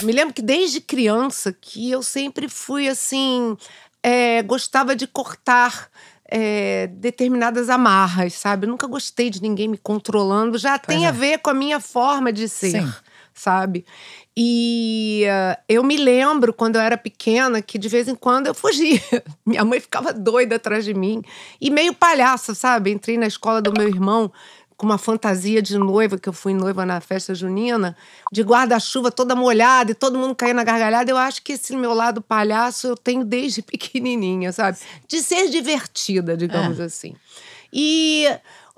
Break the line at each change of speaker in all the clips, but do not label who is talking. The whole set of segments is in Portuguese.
Me lembro que desde criança que eu sempre fui assim, gostava de cortar determinadas amarras, sabe? Eu nunca gostei de ninguém me controlando. Já tem a ver com a minha forma de ser,
Sim.
sabe? E eu me lembro, quando eu era pequena, que de vez em quando eu fugia. Minha mãe ficava doida atrás de mim. E meio palhaça, sabe? Entrei na escola do meu irmão com uma fantasia de noiva, que eu fui noiva na festa junina, de guarda-chuva toda molhada e todo mundo caindo na gargalhada. Eu acho que esse meu lado palhaço eu tenho desde pequenininha, sabe? De ser divertida, digamos assim. E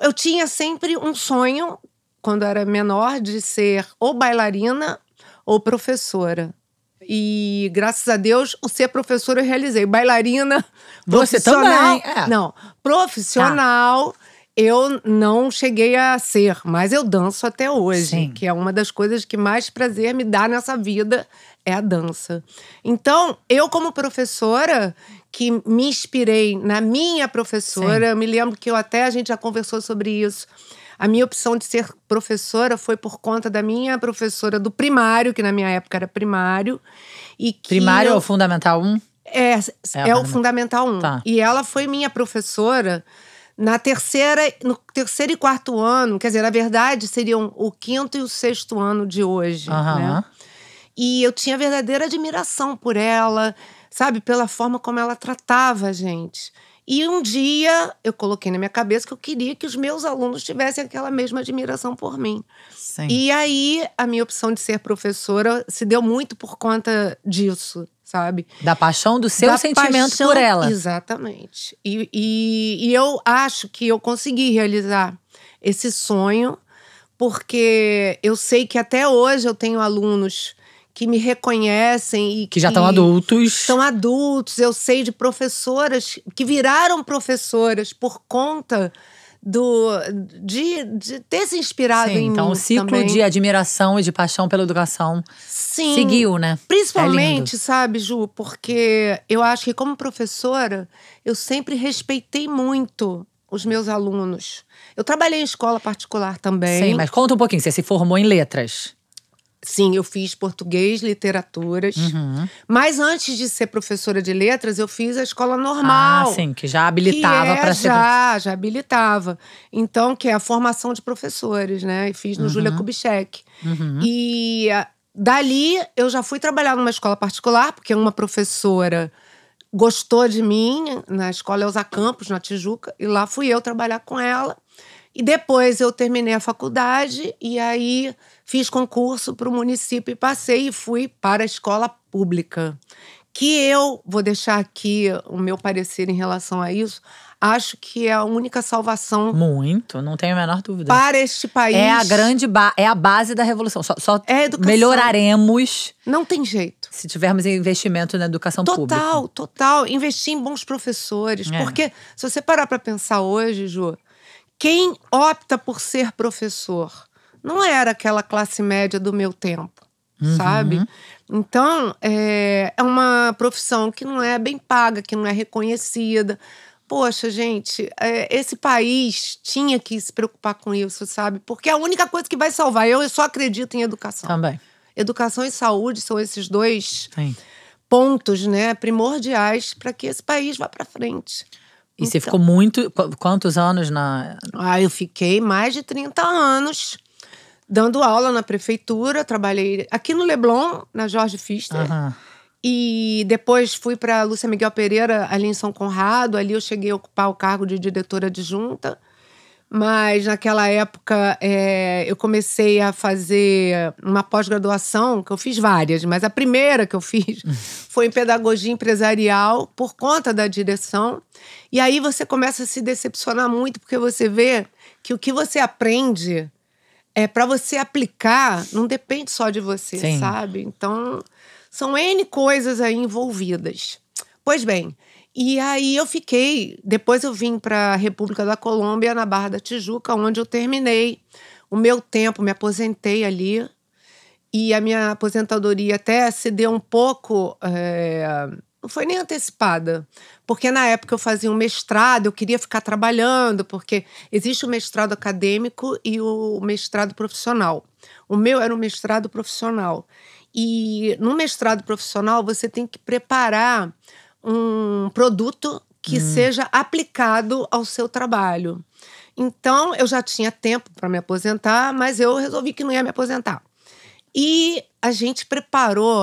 eu tinha sempre um sonho, quando eu era menor, de ser ou bailarina ou professora. E, graças a Deus, o ser professora eu realizei. Bailarina,
Você
profissional...
também,
Não, profissional... Eu não cheguei a ser, mas eu danço até hoje.
Sim.
Que é uma das coisas que mais prazer me dá nessa vida, é a dança. Então, eu como professora, que me inspirei na minha professora, eu me lembro que a gente já conversou sobre isso. A minha opção de ser professora foi por conta da minha professora do primário, que na minha época era primário. E que
Primário é o Fundamental 1?
É o Fundamental 1.
Tá.
E ela foi minha professora no terceiro e quarto ano. Quer dizer, na verdade, seriam o quinto e o sexto ano de hoje, né? E eu tinha verdadeira admiração por ela, sabe? Pela forma como ela tratava a gente. E um dia, eu coloquei na minha cabeça que eu queria que os meus alunos tivessem aquela mesma admiração por mim.
Sim.
E aí, a minha opção de ser professora se deu muito por conta disso, sabe?
Da paixão do seu sentimento por ela.
Exatamente. E eu acho que eu consegui realizar esse sonho, porque eu sei que até hoje eu tenho alunos que me reconhecem e
que já estão adultos.
Estão adultos. Eu sei de professoras que viraram professoras por conta de ter se inspirado em mim.
Então o ciclo
também.
De admiração e de paixão pela educação seguiu, né?
Principalmente, sabe, Ju, porque eu acho que como professora, eu sempre respeitei muito os meus alunos. Eu trabalhei em escola particular também.
Sim, mas conta um pouquinho, você se formou em letras.
Sim, eu fiz português, literaturas. Mas antes de ser professora de letras, eu fiz a escola normal.
Ah, sim, que já habilitava para ser...
Já habilitava. Então, que é a formação de professores, né? E fiz no Júlia Kubitschek. E dali, eu já fui trabalhar numa escola particular, porque uma professora gostou de mim, na escola Elza Campos, na Tijuca. E lá fui eu trabalhar com ela. E depois eu terminei a faculdade e aí fiz concurso para o município e passei e fui para a escola pública. Que eu vou deixar aqui o meu parecer em relação a isso. Acho que é a única salvação.
Muito, não tenho a menor dúvida.
Para este país.
É a grande é a base da revolução. Só melhoraremos.
Não tem jeito.
Se tivermos investimento na educação pública.
Total. Investir em bons professores. Porque se você parar para pensar hoje, Ju, quem opta por ser professor não era aquela classe média do meu tempo, sabe? Então, é uma profissão que não é bem paga, que não é reconhecida. Poxa, gente, esse país tinha que se preocupar com isso, sabe? Porque é a única coisa que vai salvar. Eu só acredito em educação.
Também.
Educação e saúde são esses dois pontos, né, primordiais para que esse país vá para frente.
E você ficou quantos anos na...
Eu fiquei mais de 30 anos dando aula na prefeitura. Trabalhei aqui no Leblon, na Jorge Pfister. E depois fui para Lúcia Miguel Pereira, ali em São Conrado. Ali eu cheguei a ocupar o cargo de diretora adjunta. Mas naquela época eu comecei a fazer uma pós-graduação, que eu fiz várias, mas a primeira que eu fiz foi em pedagogia empresarial, por conta da direção. E aí você começa a se decepcionar muito, porque você vê que o que você aprende para você aplicar, não depende só de você, sabe? Então, são N coisas aí envolvidas. Pois bem, e aí depois eu vim para a República da Colômbia, na Barra da Tijuca, onde eu terminei o meu tempo, me aposentei ali. E a minha aposentadoria até se deu um pouco, não foi nem antecipada, porque na época eu fazia um mestrado, eu queria ficar trabalhando, porque existe o mestrado acadêmico e o mestrado profissional. O meu era um mestrado profissional. E no mestrado profissional, você tem que preparar um produto que seja aplicado ao seu trabalho. Então, eu já tinha tempo para me aposentar, mas eu resolvi que não ia me aposentar. E a gente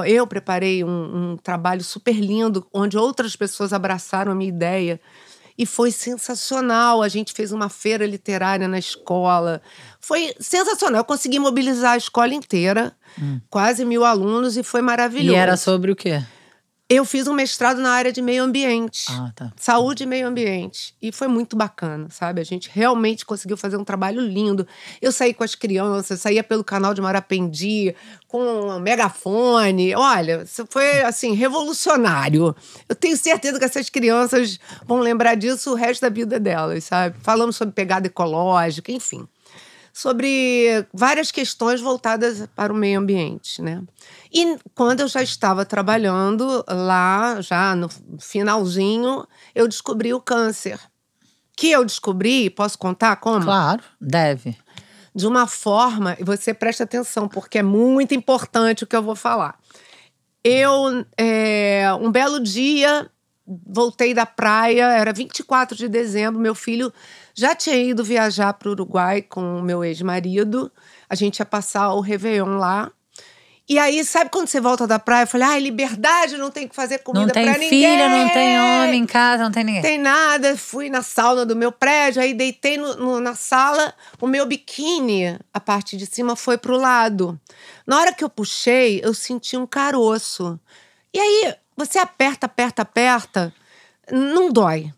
eu preparei um trabalho super lindo, onde outras pessoas abraçaram a minha ideia. E foi sensacional. A gente fez uma feira literária na escola. Foi sensacional. Eu consegui mobilizar a escola inteira, quase 1000 alunos, e foi maravilhoso.
E era sobre o quê?
Eu fiz um mestrado na área de meio ambiente.
Tá.
Saúde e meio ambiente. E foi muito bacana, sabe? A gente realmente conseguiu fazer um trabalho lindo. Eu saí com as crianças, saía pelo canal de Marapendi, com um megafone. Olha, isso foi, assim, revolucionário. Eu tenho certeza que essas crianças vão lembrar disso o resto da vida delas, sabe? Falamos sobre pegada ecológica, enfim. Sobre várias questões voltadas para o meio ambiente, né? E quando eu já estava trabalhando lá, já no finalzinho, eu descobri o câncer. Que eu descobri, posso contar como?
Claro, deve.
De uma forma, e você presta atenção, porque é muito importante o que eu vou falar. Um belo dia, voltei da praia, era 24 de dezembro, meu filho já tinha ido viajar para o Uruguai com o meu ex-marido. A gente ia passar o Réveillon lá. E aí, sabe quando você volta da praia? Eu falei, liberdade, não tem que fazer comida pra ninguém.
Não tem filha, não tem homem em casa, não tem ninguém.
Tem nada. Fui na sauna do meu prédio, aí deitei na sala. O meu biquíni, a parte de cima, foi pro lado. Na hora que eu puxei, eu senti um caroço. E aí, você aperta, não dói.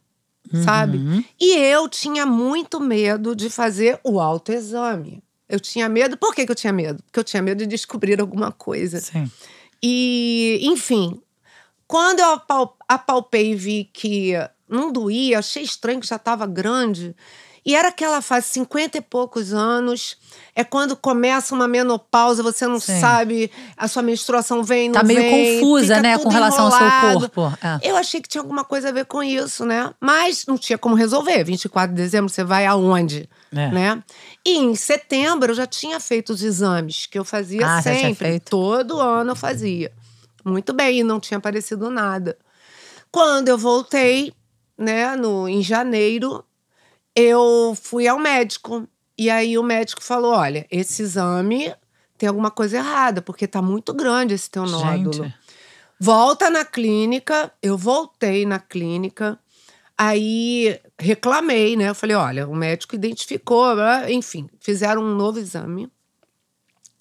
Sabe? E eu tinha muito medo de fazer o autoexame. Eu tinha medo. Por que eu tinha medo? Porque eu tinha medo de descobrir alguma coisa.
Sim.
E, enfim, quando eu apalpei e vi que não doía, achei estranho que já estava grande. E era aquela fase, 50 e poucos anos, é quando começa uma menopausa, você não sabe, a sua menstruação vem, não vem.
Tá meio confusa, né, com relação ao seu corpo.
Eu achei que tinha alguma coisa a ver com isso, né? Mas não tinha como resolver. 24 de dezembro, você vai aonde? Né? E em setembro, eu já tinha feito os exames, que eu fazia sempre. Todo ano eu fazia. Muito bem, e não tinha aparecido nada. Quando eu voltei, né, em janeiro, eu fui ao médico. E aí o médico falou, olha, esse exame tem alguma coisa errada, porque tá muito grande esse teu nódulo. Volta na clínica. Eu voltei na clínica. Aí reclamei, né? Eu falei, olha, o médico identificou, enfim, fizeram um novo exame.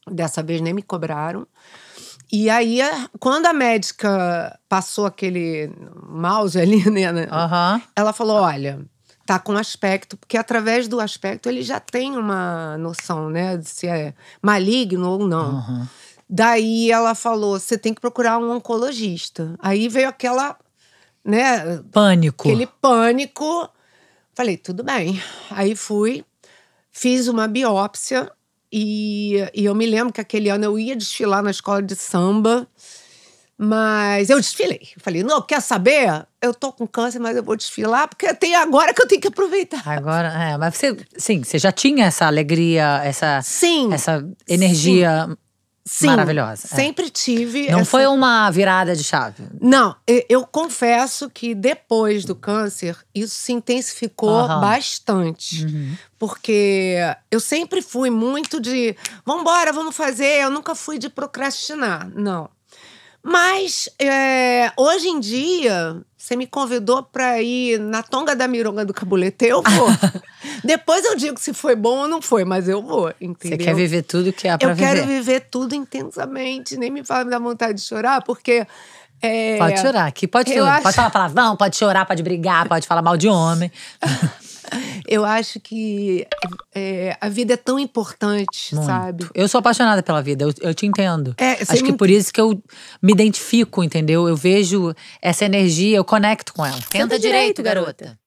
Dessa vez nem me cobraram. E aí, quando a médica passou aquele mouse ali, né? Ela falou, olha, tá com aspecto, porque através do aspecto ele já tem uma noção, né? De se é maligno ou não. Daí ela falou, você tem que procurar um oncologista. Aí veio aquela, né?
Pânico.
Aquele pânico. Falei, tudo bem. Aí fui, fiz uma biópsia e eu me lembro que aquele ano eu ia desfilar na escola de samba, mas eu desfilei. Falei, não, quer saber? Eu tô com câncer, mas eu vou desfilar, porque tem agora que eu tenho que aproveitar.
Agora, mas você já tinha essa alegria, essa energia maravilhosa.
Sempre tive.
Não foi uma virada de chave?
Não, eu confesso que depois do câncer, isso se intensificou bastante. Porque eu sempre fui muito de, vambora, vamos fazer. Eu nunca fui de procrastinar, não. Mas, hoje em dia, você me convidou pra ir na Tonga da Mironga do Cabulete, eu vou. Depois eu digo se foi bom ou não foi, mas eu vou, entendeu?
Você quer viver tudo que há pra viver.
Eu quero viver tudo intensamente. Nem me fala me dá vontade de chorar, porque…
Pode chorar, aqui pode falar palavrão, pode chorar, pode brigar, pode falar mal de homem.
Eu acho que a vida é tão importante,
muito.
Sabe?
Eu sou apaixonada pela vida, eu te entendo. Acho que por isso que eu me identifico, entendeu? Eu vejo essa energia, eu conecto com ela.
Tenta direito, garota.